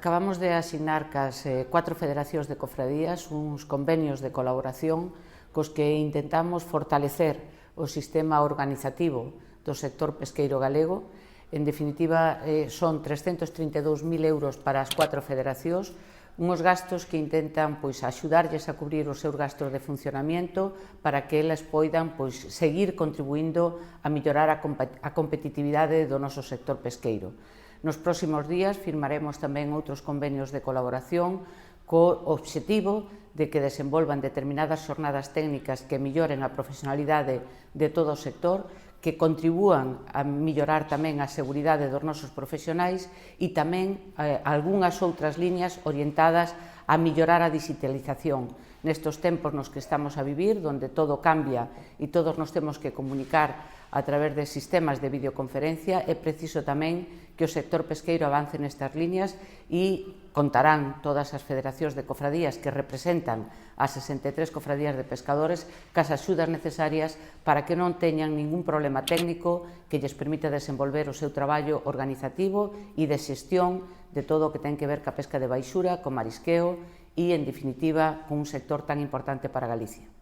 Acabamos de asignar cas 4 federacións de cofradías uns convenios de colaboración cos que intentamos fortalecer o sistema organizativo do sector pesqueiro galego. En definitiva, son 332.000 euros para as 4 federacións, unhos gastos que intentan axudarlles a cubrir os seus gastos de funcionamento para que elas poidan seguir contribuindo a mellorar a competitividade do noso sector pesqueiro. Nos próximos días firmaremos tamén outros convenios de colaboración co obxectivo de que desenvolvan determinadas xornadas técnicas que melloren a profesionalidade de todo o sector, que contribúan a mellorar tamén a seguridade dos nosos profesionais e tamén algunhas outras liñas orientadas a mellorar a digitalización. Nestes tempos nos que estamos a vivir, onde todo cambia e todos nos temos que comunicar a través de sistemas de videoconferencia, é preciso tamén que o sector pesqueiro avance nestas liñas e contarán todas as federacións de cofradías que representan as 63 cofradías de pescadores cas axudas necesarias para que non teñan ningún problema técnico que lles permita desenvolver o seu traballo organizativo e de xestión de todo o que ten que ver ca pesca de baixura, co marisqueo e, en definitiva, con un sector tan importante para Galicia.